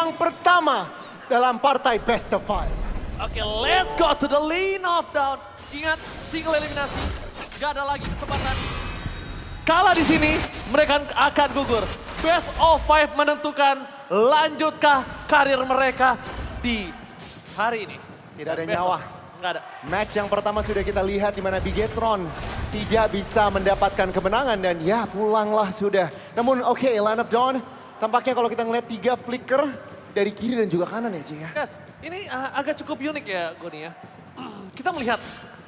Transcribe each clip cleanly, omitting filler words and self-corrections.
yang pertama dalam partai Best of Five. Oke, let's go to the lane of down. Ingat, single eliminasi. Gak ada lagi kesempatan. Kalah di sini, mereka akan gugur. Best of Five menentukan lanjutkah karir mereka di hari ini. Tidak ada nyawa. Nggak ada. Match yang pertama sudah kita lihat di mana Bigetron tidak bisa mendapatkan kemenangan dan ya pulanglah sudah. Namun oke, Line of Dawn tampaknya kalau kita ngeliat 3 flicker dari kiri dan juga kanan ya Ci ya. Yes, ini agak cukup unik ya Goni ya. Kita melihat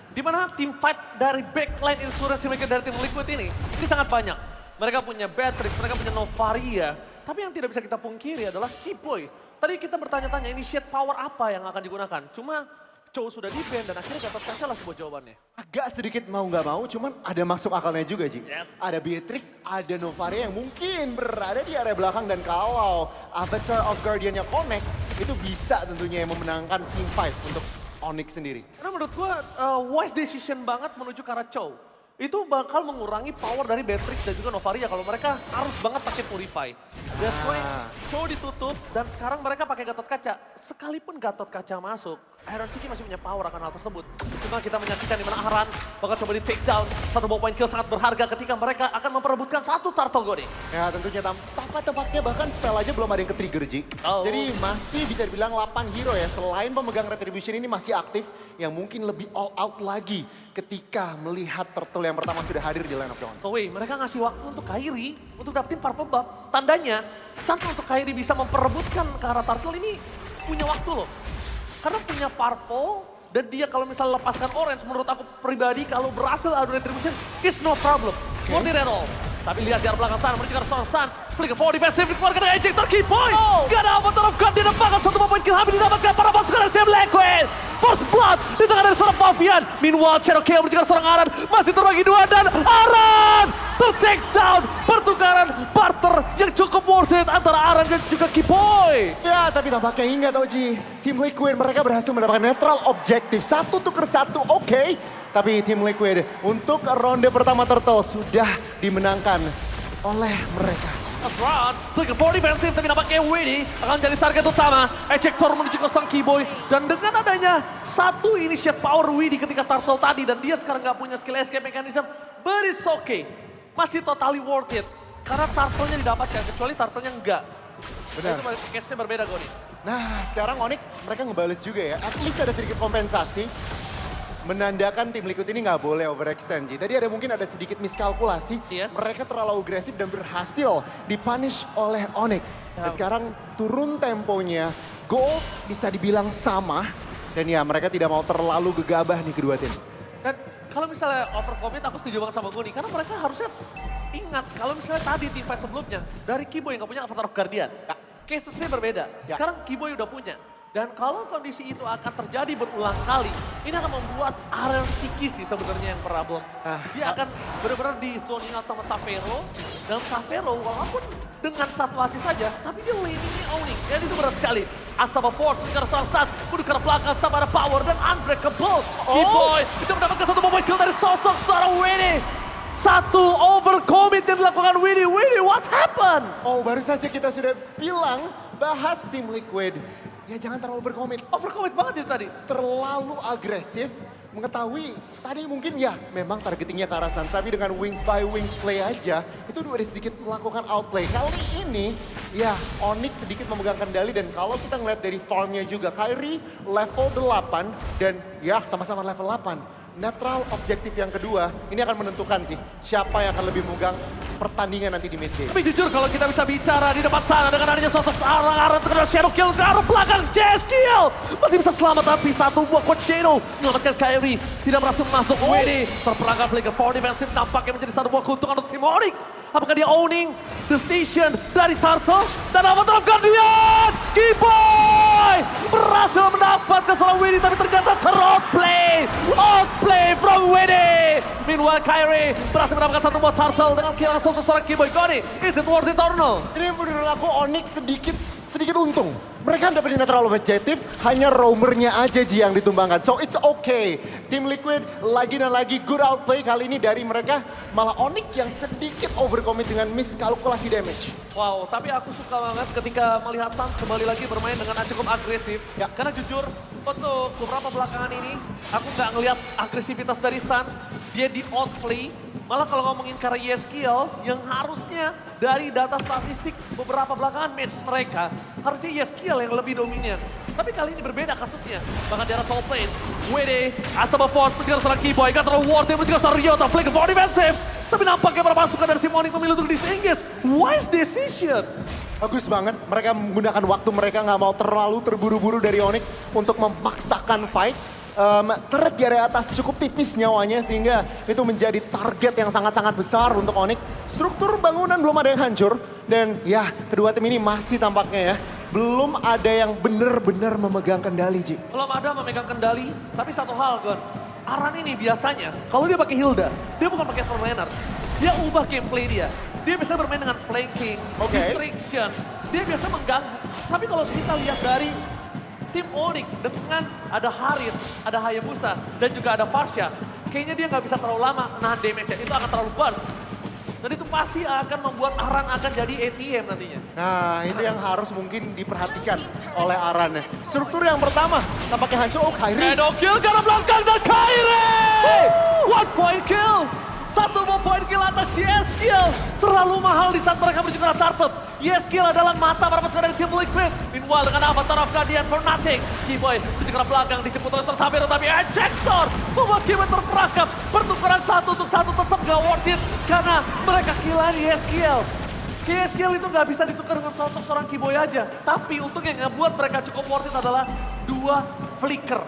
di mana tim fight dari backline insurance mereka dari tim Liquid ini sangat banyak. Mereka punya Beatrix, mereka punya Novaria. Tapi yang tidak bisa kita pungkiri adalah Kiboy. Tadi kita bertanya-tanya initiate power apa yang akan digunakan. Cuma Chow sudah di-ban dan akhirnya Gatot Kaca lah sebuah jawabannya. Agak sedikit mau nggak mau, cuman ada masuk akalnya juga Ji. Yes. Ada Beatrix, ada Novaria yang mungkin berada di area belakang dan kalau Avatar of Guardian-nya connect, itu bisa tentunya yang memenangkan team fight untuk Onyx sendiri. Karena menurut gua wise decision banget menuju ke arah Chow. Itu bakal mengurangi power dari Beatrix dan juga Novaria kalau mereka harus banget pakai Purify. That's why Chow ditutup dan sekarang mereka pakai Gatot Kaca. Sekalipun Gatot Kaca masuk, Iron Siki masih punya power akan hal tersebut. Cuma kita menyaksikan di mana Aran bakal coba di take down. Satu ball point kill sangat berharga ketika mereka akan memperebutkan satu turtle Goni. Ya tentunya tepat-tepatnya bahkan spell aja belum ada yang ke-trigger Ji. Oh. Jadi masih bisa dibilang 8 hero ya. Selain pemegang Retribution ini masih aktif yang mungkin lebih all out lagi ketika melihat turtle yang pertama sudah hadir di Line of Dawn. Oh wait, mereka ngasih waktu untuk Kairi untuk dapetin purple buff. Tandanya, chance untuk Kairi bisa memperebutkan ke arah turtle ini punya waktu loh. Karena punya purple dan dia kalau misalnya lepaskan orange menurut aku pribadi kalau berhasil adu retribution is no problem. Not at all. Tapi lihat di arah belakang sana menuju ke arah Sans. Flicker for defensive dikeluarkan dari ejector Kiboy. Gak ada Avatar of God, dia dapatkan satu poin kill habis didapatkan para pasukan dari tim Liquid. First blood di tangan dari seorang Pavian. Meanwhile Shadow Chaos menuju ke arah seorang Aran. Masih terbagi dua dan Aran ter-take down. Pertukaran barter yang cukup worth it antara Aran dan juga Kiboy. Ya tapi tampaknya ingat Oji, tim Liquid mereka berhasil mendapatkan netral objektif. 1 tuker 1 oke. Tapi tim Liquid untuk ronde pertama Turtle sudah dimenangkan oleh mereka. That's right. Flicker for defensive tapi nampaknya Winnie akan jadi target utama. Ejector menuju ke sang Kiboy. Dan dengan adanya satu initiate power Winnie ketika Turtle tadi dan dia sekarang nggak punya skill escape mechanism. But it's okay. Masih totally worth it. Karena Turtle-nya didapatkan kecuali Turtle-nya enggak. Benar. Itu case-nya berbeda Goni. Nah sekarang Onyx mereka ngebales juga ya. At least ada sedikit kompensasi. Menandakan tim Liquid ini nggak boleh overextend. Tadi mungkin ada sedikit miskalkulasi. Yes. Mereka terlalu agresif dan berhasil dipunish oleh Onyx. Dan sekarang turun temponya. Gold bisa dibilang sama. Dan ya mereka tidak mau terlalu gegabah nih kedua tim. Dan kalau misalnya overcommit aku setuju banget sama Goni. Karena mereka harusnya ingat kalau misalnya tadi di fight sebelumnya. Dari Kiboy yang nggak punya Avatar of Guardian. Case-nya berbeda. Sekarang Kiboy udah punya. Dan kalau kondisi itu akan terjadi berulang kali, ini akan membuat Iron Siki sih sebenarnya yang problem. Dia akan benar-benar di zoning out sama Savero. Dan Savero walaupun dengan satu assist saja, tapi dia laning-nya owning. Dan itu berat sekali. Astaba Force, mengejar Sansat, menuju ke arah belakang, tanpa ada power dan unbreakable. Kiboy itu mendapatkan satu moment kill dari sosok seorang Winnie. Satu overcommit yang dilakukan Winnie. Winnie, what happened? Oh baru saja kita sudah bilang bahas tim Liquid. Ya jangan terlalu overcommit. Overcommit banget itu tadi. Terlalu agresif, mengetahui tadi mungkin ya memang targetingnya ke arah Sans, tapi dengan wings by wings play aja, itu udah sedikit melakukan outplay. Kali ini ya Onyx sedikit memegang kendali dan kalau kita ngeliat dari farmnya juga, Kairi level 8 dan ya sama-sama level 8. Netral objektif yang kedua, ini akan menentukan sih siapa yang akan lebih memegang pertandingan nanti di mid game. Tapi jujur kalau kita bisa bicara di depan sana dengan adanya sosok seorang Aran terkena Shadow Kill ke arah belakang JS Kill. Masih bisa selamat tapi satu buah Coach Shadow menyelamatkan Kairi. Tidak berhasil masuk Winnie. Terperangkap Flicker for defensive nampaknya menjadi satu buah keuntungan untuk tim Onyx. Apakah dia owning the station dari Turtle dan Avatar of Guardian? Kiboy berhasil mendapatkan seorang Winnie tapi ternyata ter-outplay. Outplay from Winnie. Meanwhile Kairi berhasil mendapatkan satu buah Turtle dengan kehilangan sosok seorang Kiboy. Goni, is it worth it or no? Ini menurut aku Onyx sedikit sedikit untung. Mereka dapetin terlalu objektif, hanya roamernya aja Ji yang ditumbangkan. So it's okay. Tim Liquid lagi dan lagi good outplay kali ini dari mereka. Malah Onyx yang sedikit overcommit dengan miskalkulasi damage. Wow, tapi aku suka banget ketika melihat Suns kembali lagi bermain dengan cukup agresif. Ya. Karena jujur, untuk beberapa belakangan ini, aku nggak ngelihat agresivitas dari Suns. Dia di outplay. Malah kalau ngomongin karena Yeskiel, yang harusnya dari data statistik beberapa belakangan match mereka, harusnya Yeskiel yang lebih dominan. Tapi kali ini berbeda kasusnya. Bahkan di arah top lane, WD, Astaba Force mencegar seorang Keyboy, gak terlalu worth it, mencegar seorang Ryota, flicker for defensive. Tapi nampaknya para pasukan dari tim Onyx memilih untuk disengage. Wise decision. Bagus banget, mereka menggunakan waktu mereka nggak mau terlalu terburu-buru dari Onyx untuk memaksakan fight. Turret di area atas cukup tipis nyawanya sehingga itu menjadi target yang sangat-sangat besar untuk Onyx. Struktur bangunan belum ada yang hancur dan ya kedua tim ini masih tampaknya ya belum ada yang benar-benar memegang kendali Ji. Belum ada memegang kendali, tapi satu hal Gon. Aran ini biasanya kalau dia pakai Hilda, dia bukan pakai Forlaner. Dia ubah gameplay dia. Dia bisa bermain dengan flanking, distraction. Dia biasa mengganggu. Tapi kalau kita lihat dari tim Onyx dengan ada Harit, ada Hayabusa, dan juga ada Farsha, kayaknya dia nggak bisa terlalu lama nahan damage-nya. Itu akan terlalu burst. Dan itu pasti akan membuat Aran akan jadi ATM nantinya. Nah itu yang harus mungkin diperhatikan oleh Aran. Struktur yang pertama tampaknya hancur. Oh Kairi. Shadow kill karena belakang dan Kairi! One point kill! Satu more point kill atas Yeskiel. Terlalu mahal di saat mereka menuju ke Tartup. Yeskiel adalah mata para pasukan dari tim Liquid. Meanwhile dengan Avatar of Guardian for nothing. Keyboy menuju ke belakang dijemput oleh Sabero tapi ejector membuat Keyboy terperangkap. Pertukaran satu untuk satu tetap gak worth it karena mereka killan Yeskiel. Yeskiel itu gak bisa ditukar dengan sosok seorang Keyboy aja. Tapi untuk yang ngebuat mereka cukup worth it adalah dua flicker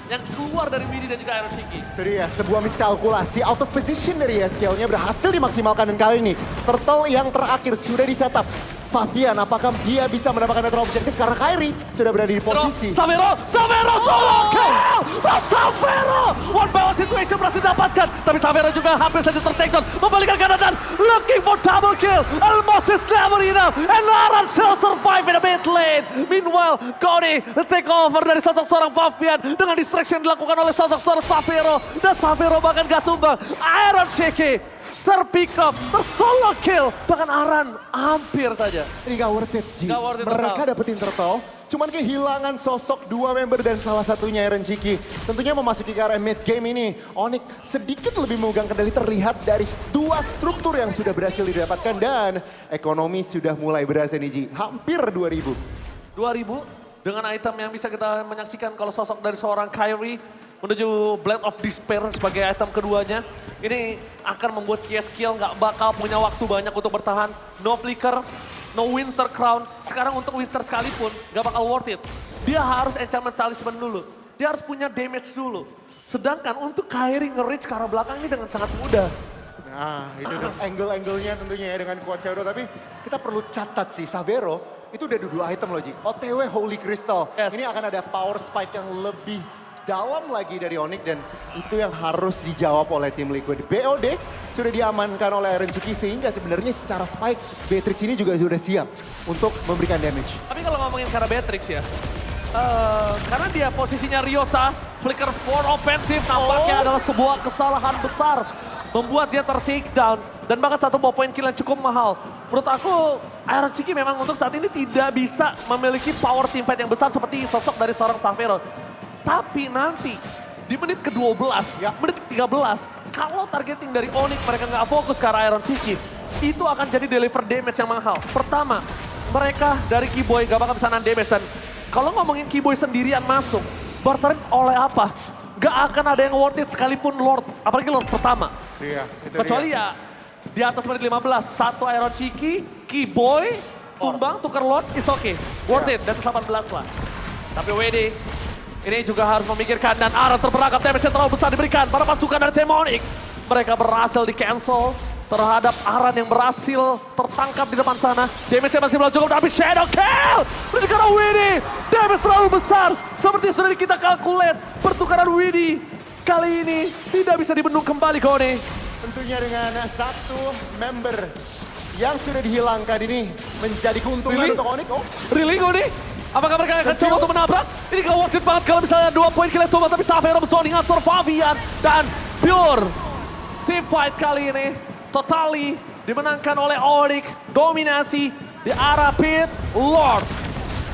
yang keluar dari Widi dan juga Iron Shiki. Itu dia, sebuah miskalkulasi out of position dari Yeskielnya berhasil dimaksimalkan dan kali ini Turtle yang terakhir sudah di-setup. Favian, apakah dia bisa mendapatkan netral objektif karena Kairi sudah berada di posisi. Savero solo kill! Savero! One by one situation berhasil didapatkan. Tapi Savero juga hampir saja ter-takedown. Membalikan kanan dan looking for double kill. Almost is never enough. And Aran still survive in the mid lane. Meanwhile, Cody take over dari sosok seorang Favian. Dengan distraction dilakukan oleh sosok seorang Savero. Dan Savero bahkan gak tumbang. Iron Shiki terpick up, tersolo kill. Bahkan Aran hampir saja. Ini gak worth it, Ji. Gak worth it Mereka total. dapetin Turtle, cuman kehilangan sosok dua member dan salah satunya Iron Shiki. Tentunya memasuki ke arah mid game ini, Onyx sedikit lebih memegang kendali terlihat dari dua struktur yang sudah berhasil didapatkan dan ekonomi sudah mulai berasa nih Ji. Hampir 2000. 2000 dengan item yang bisa kita menyaksikan kalau sosok dari seorang Kyrie menuju Blade of Despair sebagai item keduanya. Ini akan membuat Yeskiel nggak bakal punya waktu banyak untuk bertahan. No flicker, no winter crown. Sekarang untuk winter sekalipun nggak bakal worth it. Dia harus enchantment talisman dulu. Dia harus punya damage dulu. Sedangkan untuk Kyrie nge-reach ke arah belakang ini dengan sangat mudah. Nah itu tuh angle-angle-nya tentunya ya dengan Quad Shadow. Tapi kita perlu catat sih, Savero itu udah dua item loh Ji. OTW Holy Crystal. Yes. Ini akan ada power spike yang lebih dalam lagi dari Onyx dan itu yang harus dijawab oleh tim Liquid. BOD sudah diamankan oleh Iron Shiki sehingga sebenarnya secara spike Beatrix ini juga sudah siap untuk memberikan damage. Tapi kalau ngomongin karena Beatrix ya, karena dia posisinya Ryota, flicker for offensive nampaknya adalah sebuah kesalahan besar. Membuat dia ter-take down dan bahkan satu point kill yang cukup mahal. Menurut aku Iron Shiki memang untuk saat ini tidak bisa memiliki power teamfight yang besar seperti sosok dari seorang Savero. Tapi nanti di menit ke-12, menit ke-13, kalau targeting dari Onyx mereka nggak fokus ke arah Iron Shiki, itu akan jadi deliver damage yang mahal. Pertama, mereka dari Keyboy gak bakal bisa nahan damage. Dan kalau ngomongin Keyboy sendirian masuk, barterin oleh apa? Gak akan ada yang worth it sekalipun Lord, apalagi Lord pertama. Iya, itu Kecuali ya di atas menit 15, satu Iron Shiki, Keyboy, tumbang, tukar Lord, is okay. Worth it, dan 18 lah. Tapi WD ini juga harus memikirkan dan Aran terperangkap, damage yang terlalu besar diberikan para pasukan dari tim Onyx. Mereka berhasil di cancel terhadap Aran yang berhasil tertangkap di depan sana. Damage-nya masih belum cukup tapi Shadow Kill! Pertukaran Widi, damage terlalu besar. Seperti sudah kita kalkulate, pertukaran Widi kali ini tidak bisa dibendung kembali Kone. Tentunya dengan satu member yang sudah dihilangkan ini menjadi keuntungan Really? untuk Onyx. Oh, Really Goni? Apakah mereka akan Kecil. coba untuk menabrak? Ini gak worth it banget kalau misalnya 2 poin kill coba, tapi Savero zoning answer Fabian dan Pure. Team fight kali ini totally dimenangkan oleh Onyx. Dominasi di arah Pit Lord.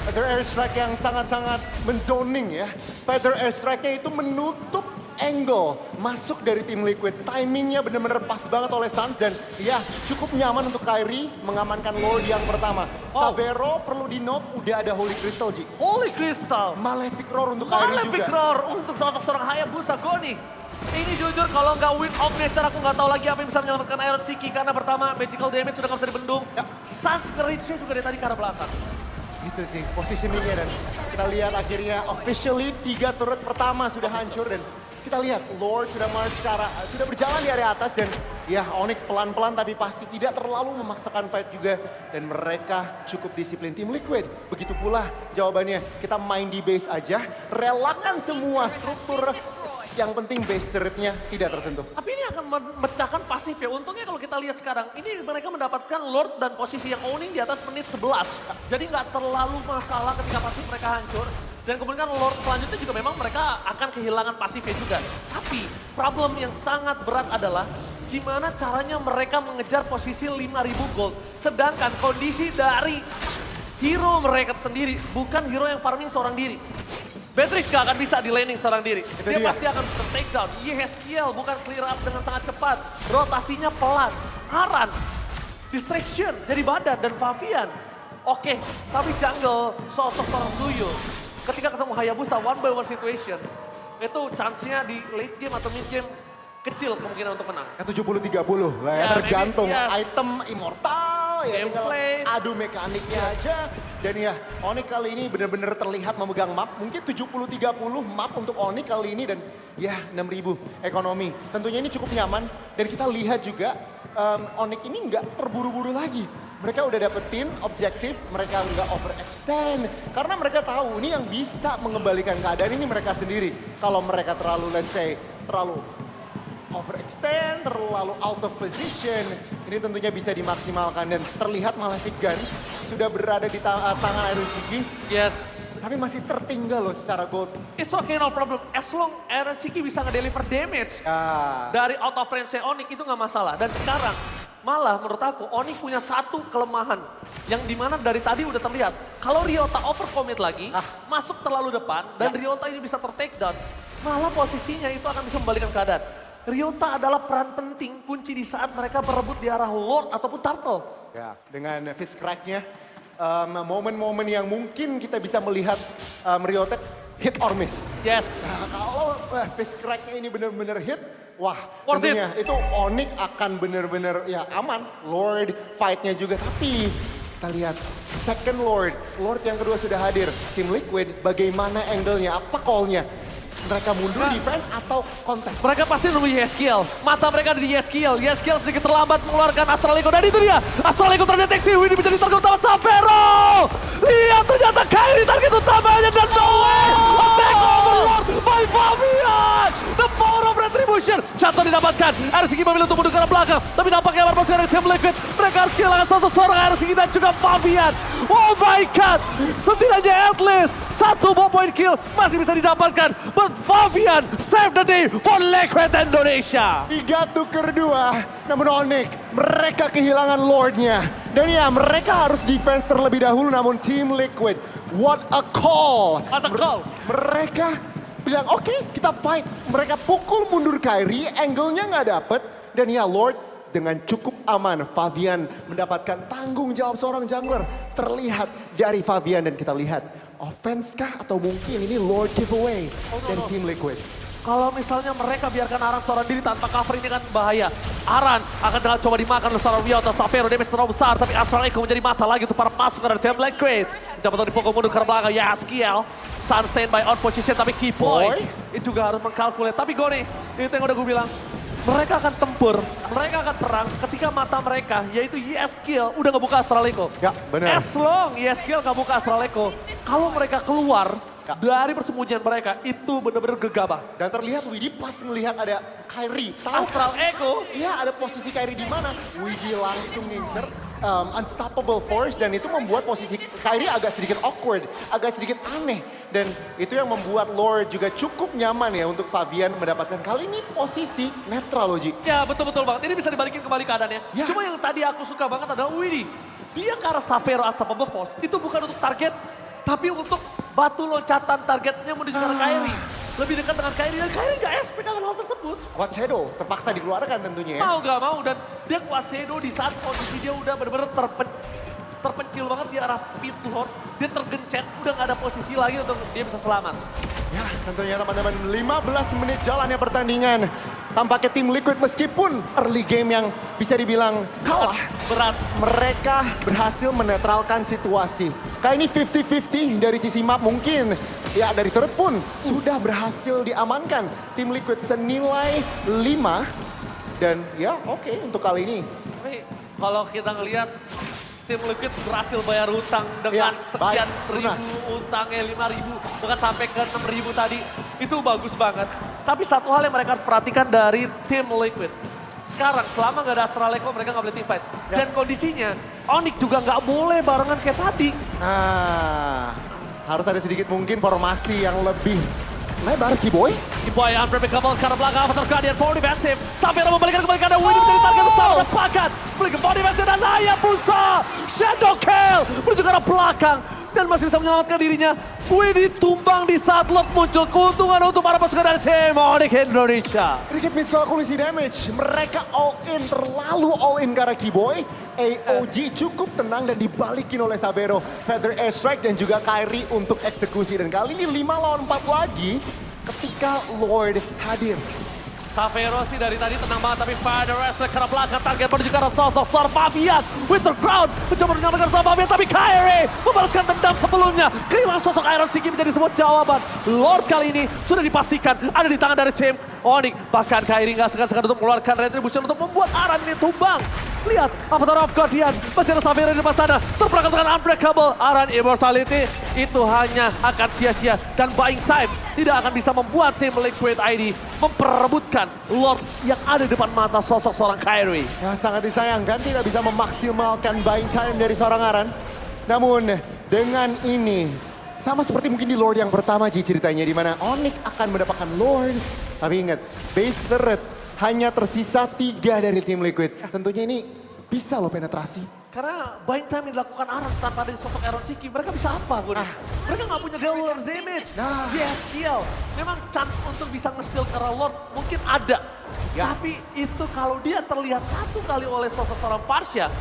Feather Airstrike yang sangat-sangat menzoning ya. Feather Airstrike-nya itu menutup angle masuk dari tim Liquid. Timingnya benar-benar pas banget oleh Suns dan ya cukup nyaman untuk Kyrie mengamankan Lord yang pertama. Oh. Savero perlu di-note udah ada Holy Crystal, Ji. Holy Crystal. Malefic Roar untuk Kyrie Malefic juga. Roar untuk sosok seorang Hayabusa Goni. Ini jujur kalau nggak win of nature aku nggak tahu lagi apa yang bisa menyelamatkan Iron Siki. Karena pertama magical damage sudah nggak bisa dibendung. Ya. Suns nge-reach-nya juga dari tadi ke arah belakang. Gitu sih positioningnya dan kita lihat akhirnya officially 3 turret pertama sudah hancur dan kita lihat Lord sudah march ke arah, sudah berjalan di area atas dan ya Onyx pelan-pelan tapi pasti tidak terlalu memaksakan fight juga dan mereka cukup disiplin tim Liquid. Begitu pula jawabannya kita main di base aja, relakan semua struktur yang penting base turretnya tidak tersentuh. Tapi ini akan memecahkan pasif ya. Untungnya kalau kita lihat sekarang, ini mereka mendapatkan Lord dan posisi yang owning di atas menit 11. Jadi nggak terlalu masalah ketika pasif mereka hancur. Dan kemudian Lord selanjutnya juga memang mereka akan kehilangan pasifnya juga. Tapi problem yang sangat berat adalah gimana caranya mereka mengejar posisi 5.000 gold. Sedangkan kondisi dari hero mereka sendiri bukan hero yang farming seorang diri. Beatrix gak akan bisa di laning seorang diri. Dia dia. pasti akan take down. Yeskiel bukan clear up dengan sangat cepat. Rotasinya pelan. Aran, distraction jadi badan dan Fabian. Oke, tapi jungle sosok seorang Suyo. Ketika ketemu Hayabusa one by one situation, itu chance-nya di late game atau mid game kecil kemungkinan untuk menang. 70-30 lah ya, Ya, tergantung maybe, yes. item immortal ya tinggal Gameplay. adu mekaniknya aja. Dan ya Onyx kali ini benar-benar terlihat memegang map, mungkin 70-30 map untuk Onyx kali ini dan ya 6.000 ekonomi. Tentunya ini cukup nyaman dan kita lihat juga Onyx ini nggak terburu-buru lagi. Mereka udah dapetin objektif, mereka nggak overextend. Karena mereka tahu ini yang bisa mengembalikan keadaan ini mereka sendiri. Kalau mereka terlalu, let's say, terlalu overextend, terlalu out of position, ini tentunya bisa dimaksimalkan. Dan terlihat Malefic Gun sudah berada di tangan Iron Siki, Yes. tapi masih tertinggal loh secara gold. It's okay, no problem. As long Aaron Siki bisa nge-deliver damage Ya, dari out of range Onyx itu nggak masalah. Dan sekarang malah menurut aku Onyx punya satu kelemahan yang dimana dari tadi udah terlihat. Kalau Ryota overcommit lagi, masuk terlalu depan dan Ryota ini bisa ter-take down, malah posisinya itu akan bisa membalikan keadaan. Ryota adalah peran penting kunci di saat mereka berebut di arah Lord ataupun Turtle. ya dengan fist crack-nya, momen-momen yang mungkin kita bisa melihat Ryota hit or miss. Yes. Nah, kalau fist crack-nya ini benar-benar hit, wah Worth tentunya itu Onyx akan benar-benar ya aman. Lord fight-nya juga, tapi kita lihat second Lord yang kedua sudah hadir. Tim Liquid bagaimana angle-nya, apa call-nya? Mereka mundur defense atau kontes? Mereka pasti nunggu Yeskiel. Mata mereka ada di Yeskiel. Yeskiel sedikit terlambat mengeluarkan Astral Echo. Dan itu dia. Astral Echo terdeteksi. Winnie menjadi target utama Savero. Lihat ternyata Kyrie target utamanya. Dan no way. A take overlord by Fabian. The power of retribution. Jatuh didapatkan. RSG memilih untuk mundur ke arah belakang. Tapi nampaknya berpose dari tim Liquid. Mereka harus kehilangan sosok seorang RSG dan juga Fabian. Oh my god. Setidaknya at least 1 point kill masih bisa didapatkan. But Fabian save the day for Liquid Indonesia. 3 tuker 2, namun Onyx mereka kehilangan Lordnya. Dan ya mereka harus defense terlebih dahulu namun Team Liquid, what a call. What a call. Mereka bilang oke, kita fight. Mereka pukul mundur Kyrie, angle-nya nggak dapet. Dan ya Lord dengan cukup aman, Fabian mendapatkan tanggung jawab seorang jungler. Terlihat dari Fabian dan kita lihat offense kah atau mungkin ini Lord giveaway dari Team Liquid. Kalau misalnya mereka biarkan Aran seorang diri tanpa cover ini kan bahaya. Aran akan dengan coba dimakan oleh seorang Ryota. Savero damage terlalu besar tapi Astral Echo menjadi mata lagi untuk para pasukan dari Team Liquid. Kita betul dipukul mundur ke belakang. Yeskiel, Sun standby on position tapi Keyboy itu juga harus mengkalkulasi. Tapi Goni, itu yang udah gue bilang. Mereka akan tempur, mereka akan perang ketika mata mereka, yaitu Yeskiel, udah ngebuka Astral Echo. Ya, benar. As long Yeskiel nggak buka Astral Echo, kalau mereka keluar dari persembunyian mereka, itu benar-benar gegabah. Dan terlihat Widi pas ngelihat ada Kyrie. Tahu Astral Echo, iya ada posisi Kyrie di mana. Widi langsung ngincer. unstoppable force dan itu membuat posisi Kyrie agak sedikit awkward, agak sedikit aneh. Dan itu yang membuat Lord juga cukup nyaman ya untuk Fabian mendapatkan kali ini posisi netral loh Ji. Ya betul-betul banget, ini bisa dibalikin kembali keadaannya. Ya. Cuma yang tadi aku suka banget adalah Widih. Dia ke arah Xavero Unstoppable Force, itu bukan untuk target, tapi untuk batu loncatan targetnya menuju ke arah Kyrie. Lebih dekat dengan Kyrie, dan Kyrie gak expect akan hal tersebut. Quad Shadow terpaksa dikeluarkan tentunya ya. Mau gak mau, dan dia Quad Shadow di saat kondisi dia udah bener-bener terpencil banget di arah pit Lord. Dia tergencet, udah gak ada posisi lagi untuk dia bisa selamat. Ya tentunya teman-teman 15 menit jalannya pertandingan. Tampaknya tim Liquid meskipun early game yang bisa dibilang kalah. Berat. Mereka berhasil menetralkan situasi. Kali ini 50-50 dari sisi map mungkin. Ya dari turret pun sudah berhasil diamankan. Tim Liquid senilai 5. Dan ya oke untuk kali ini. Tapi kalau kita ngelihat tim Liquid berhasil bayar utang dengan Ya, sekian baik, lunas. ribu utangnya 5.000 bahkan sampai ke 6.000 tadi. Itu bagus banget. Tapi satu hal yang mereka harus perhatikan dari tim Liquid. Sekarang selama nggak ada Astraleco mereka nggak boleh team fight. Ya. Dan kondisinya Onyx juga nggak boleh barengan kayak tadi. Nah, harus ada sedikit mungkin formasi yang lebih lebar Kiboy. Kiboy unpredictable karena belakang Avatar Guardian for defensive. Sampai membalikan kembali karena Winnie menjadi target utama dapatkan. Beli ke for defensive dan Hayabusa. Shadow kill menuju ke arah belakang. Dan masih bisa menyelamatkan dirinya. Winnie tumbang di saat Lord muncul. Keuntungan untuk para pasukan dari tim Onyx Indonesia. Sedikit miskalkulasi damage. Mereka all in, terlalu all in ke arah Kiboy. AOG cukup tenang dan dibalikin oleh Xavero. Feather Airstrike dan juga Kyrie untuk eksekusi. Dan kali ini 5 lawan 4 lagi ketika Lord hadir. Xavero sih dari tadi tenang banget, tapi Feather Airstrike ke arah belakang. Target menuju ke arah sosok seorang Fabian. Winter Crown mencoba menyelamatkan seorang Fabian, tapi Kyrie membalaskan dendam sebelumnya. Kehilangan sosok Iron Siki menjadi sebuah jawaban. Lord kali ini sudah dipastikan ada di tangan dari tim Onyx. Bahkan Kyrie nggak segan-segan untuk mengeluarkan Retribution untuk membuat Aran ini tumbang. Lihat, Avatar of Guardian, masih ada Xavero di depan sana. Terperangkap dengan Unbreakable, Aran Immortality. Itu hanya akan sia-sia dan buying time. Tidak akan bisa membuat tim Liquid ID memperebutkan Lord yang ada di depan mata sosok seorang Kyrie. Ya, sangat disayangkan tidak bisa memaksimalkan buying time dari seorang Aran. Namun dengan ini sama seperti mungkin di Lord yang pertama Ji ceritanya di mana Onyx akan mendapatkan Lord. Tapi ingat, base turret hanya tersisa 3 dari tim Liquid. Tentunya ini bisa loh penetrasi. Karena buying time yang dilakukan Aran tanpa ada sosok Iron Siki, mereka bisa apa gue nih? Mereka nggak punya Galore damage, dia skill. Memang chance untuk bisa nge-steal ke arah Lord mungkin ada. Ya. Tapi itu kalau dia terlihat satu kali oleh sosok seorang Farsha,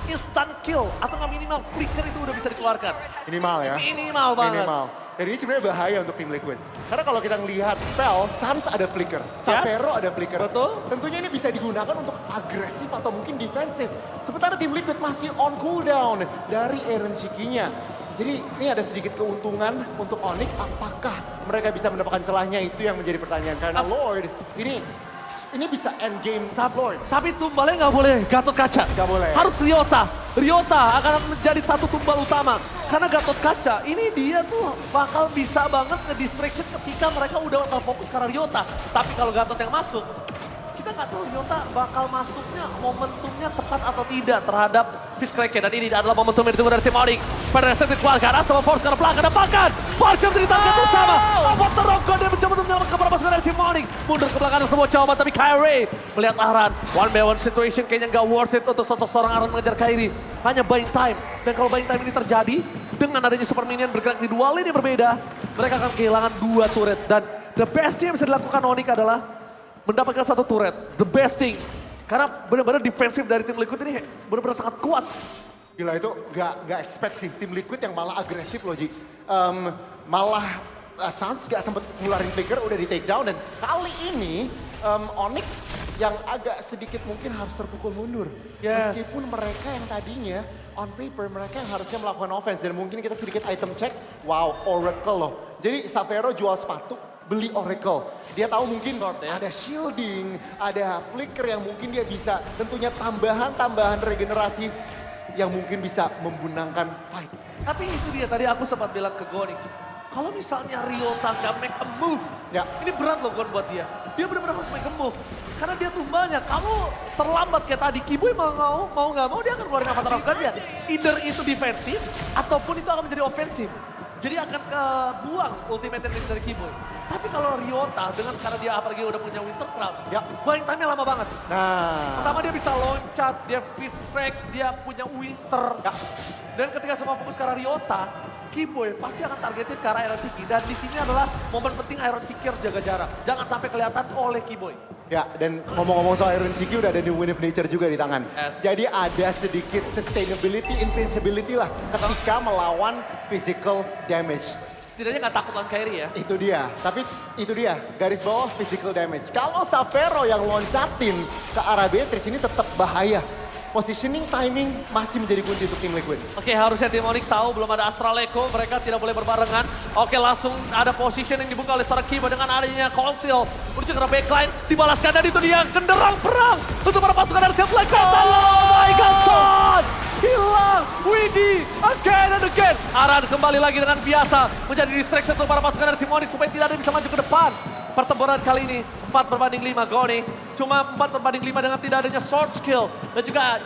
instant kill atau nggak minimal flicker itu udah bisa dikeluarkan. Minimal ya. Minimal banget. Minimal. Dan ini sebenarnya bahaya untuk tim Liquid. Karena kalau kita ngelihat spell, Sans ada flicker, Xavero ada flicker. Betul. Tentunya ini bisa digunakan untuk agresif atau mungkin defensif. Sementara tim Liquid masih on cooldown dari Iron Shikinya. Jadi ini ada sedikit keuntungan untuk Onyx. Apakah mereka bisa mendapatkan celahnya, itu yang menjadi pertanyaan. Karena Lord ini bisa end game Lord. Tapi tumbalnya nggak boleh Gatot Kaca. Nggak boleh. Harus Ryota. Ryota akan menjadi satu tumbal utama. Karena Gatot Kaca ini dia tuh bakal bisa banget nge-distraction ketika mereka udah bakal fokus ke arah Ryota. Tapi kalau Gatot yang masuk, kita nggak tahu Ryota bakal masuknya momentumnya tepat atau tidak terhadap Fishcracker. Dan ini adalah momentum yang ditunggu dari tim Onyx. Pada restricted dikeluarkan, sama Force karena belakang dan bahkan Force yang menjadi target utama. Avatar of God dia mencoba untuk menyelamatkan para pasukan dari tim Onyx. Mundur ke belakang semua jawaban, tapi Kyrie melihat Aran. One by one situation kayaknya nggak worth it untuk sosok seorang Aran mengejar Kyrie. Hanya buying time. Dan kalau buying time ini terjadi, dengan adanya Super Minion bergerak di 2 lini berbeda, mereka akan kehilangan 2 turret. Dan the best yang bisa dilakukan Onyx adalah mendapatkan 1 turret. The best thing. Karena benar-benar defensif dari tim Liquid ini benar-benar sangat kuat. Gila itu nggak expect sih tim Liquid yang malah agresif loh Ji. Malah Sans gak sempet ngeluarin flicker udah di take down. Dan kali ini Onyx yang agak sedikit mungkin harus terpukul mundur. Yes. Meskipun mereka yang tadinya on paper mereka yang harusnya melakukan offense. Dan mungkin kita sedikit item check. Wow, Oracle loh. Jadi Xavero jual sepatu, beli Oracle. Dia tahu mungkin ada shielding, ada flicker yang mungkin dia bisa. Tentunya tambahan regenerasi yang mungkin bisa membunangkan fight. Tapi itu dia tadi aku sempat bilang ke Goni. kalau misalnya Ryota nggak make a move, Ya. ini berat loh buat dia. Dia benar-benar harus make a move. Karena dia tumbanya, kalau terlambat kayak tadi, Kiboy mau nggak mau dia akan keluarin Avatar of Guardian. Either itu defensif, ataupun itu akan menjadi ofensif. Jadi akan kebuang ultimate dari Kiboy. Tapi kalau Ryota dengan sekarang dia apalagi udah punya Winter Crown, Ya. buying time-nya lama banget. Nah, Pertama dia bisa loncat, dia fist break, dia punya Winter. Ya. Dan ketika semua fokus ke arah Ryota, Kiboy pasti akan targetin ke arah Iron Shiki. Dan di sini adalah momen penting Iron Shiki harus jaga jarak. Jangan sampai kelihatan oleh Kiboy. ya, dan ngomong-ngomong soal Iron Shiki udah ada New Wind of Nature juga di tangan. Yes. Jadi ada sedikit sustainability, invincibility lah ketika melawan physical damage. Setidaknya nggak takut lawan Kairi ya. Itu dia, tapi itu dia garis bawah physical damage. Kalau Savero yang loncatin ke arah Beatrice ini tetap bahaya. Positioning, timing masih menjadi kunci untuk tim Liquid. Oke, harusnya tim Onyx tahu belum ada Astral Echo, mereka tidak boleh berbarengan. Oke, langsung ada position yang dibuka oleh seorang Kiboy dengan adanya Conceal. Menuju ke arah backline, dibalaskan dan itu dia genderang perang untuk para pasukan dari tim Liquid. Oh my God, Son! Hilang, Widhi, again and again. Aran kembali lagi dengan biasa menjadi distraction untuk para pasukan dari tim Onyx supaya tidak ada yang bisa maju ke depan. Pertempuran kali ini 4-5 Goni. Cuma 4-5 dengan tidak adanya sword skill. Dan juga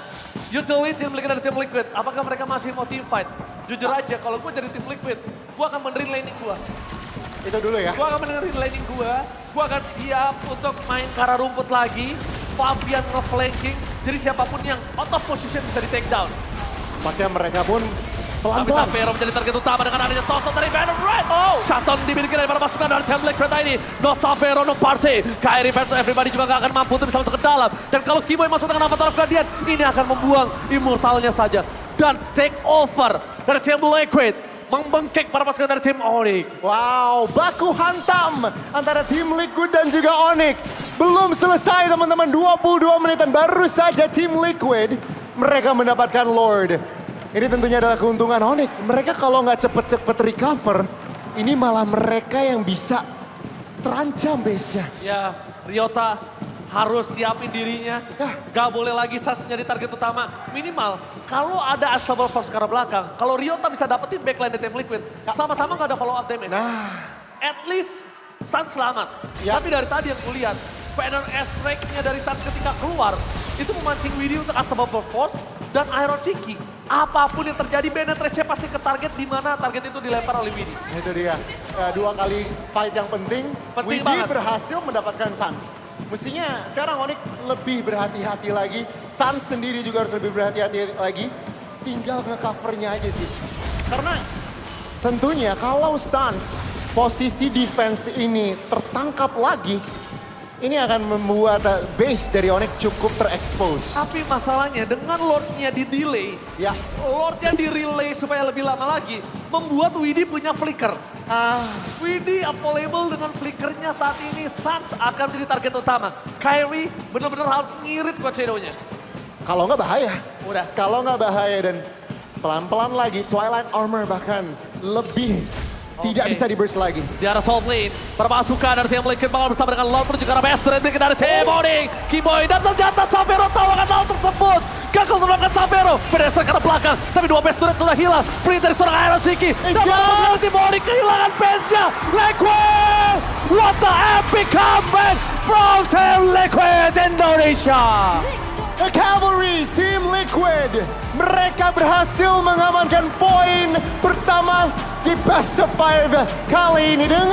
utility yang dimiliki dari tim Liquid. Apakah mereka masih mau team fight? Jujur aja kalau gue jadi tim Liquid, gue akan benerin laning gue. Itu dulu ya. Gue akan benerin laning gue akan siap untuk main ke arah rumput lagi. Fabian nge-flanking, jadi siapapun yang out of position bisa di take down. Makanya mereka pun Tapi pelan-pelan. Savero menjadi target utama dengan adanya sosok dari Venom Red. Shutdown dimiliki dari para pasukan dari tim Liquid ini. No Savero, no party. Kairi fans everybody juga gak akan mampu untuk bisa masuk ke dalam. Dan kalau Kiboy masuk dengan Avatar of Guardian, ini akan membuang immortalnya saja. Dan take over dari tim Liquid. Membengkek para pasukan dari tim Onyx. Wow, baku hantam antara tim Liquid dan juga Onyx. Belum selesai teman-teman, 22 menit dan baru saja tim Liquid mereka mendapatkan Lord. Ini tentunya adalah keuntungan Onyx. Mereka kalau nggak cepet-cepet recover, ini malah mereka yang bisa terancam base-nya. Ya, Ryota harus siapin dirinya. Gak boleh lagi Sans jadi target utama. Minimal, kalau ada Unstoppable Force ke arah belakang, kalau Ryota bisa dapetin backline dari tim Liquid, sama-sama gak ada follow up damage. Nah, At least Sans selamat. Ya. Tapi dari tadi yang kulihat, Venom S-Strike-nya dari Sans ketika keluar, itu memancing Widhi untuk Unstoppable Force dan Iron Shiki. Apapun yang terjadi, penetrasinya pasti ke target di mana target itu dilempar oleh Widhi. itu dia. Dua kali fight yang penting. Penting Widhi banget. berhasil mendapatkan Sans. Mestinya sekarang Onyx lebih berhati-hati lagi. Sans sendiri juga harus lebih berhati-hati lagi. Tinggal nge-covernya aja sih. Karena tentunya kalau Sans posisi defense ini tertangkap lagi, ini akan membuat base dari Onyx cukup terekspos. Tapi masalahnya dengan Lord-nya di-delay, Ya, Lord-nya di-relay supaya lebih lama lagi, membuat Widhi punya flicker. Widhi available dengan flickernya saat ini, Sans akan menjadi target utama. Kairi benar-benar harus ngirit Quad Shadow-nya. kalau nggak bahaya. Udah. Kalau nggak bahaya dan pelan-pelan lagi Twilight Armor bahkan lebih tidak Oke. bisa di-burst lagi. Di arah top lane, para pasukan dari tim Liquid bakal bersama dengan Lord menuju ke arah best trade dari tim Onyx. Kiboy dan ternyata Savero tahu akan hal tersebut. Gagal terlakukan Savero, pedestrian ke arah belakang. Tapi dua best turret sudah hilang. Free dari seorang Iron Shiki. Dan para pasukan dari tim Onyx kehilangan base-nya. Liquid! What the epic comeback from Team Liquid Indonesia! The Cavalry Team Liquid, mereka berhasil mengamankan poin pertama di Best of 5 kali ini dengan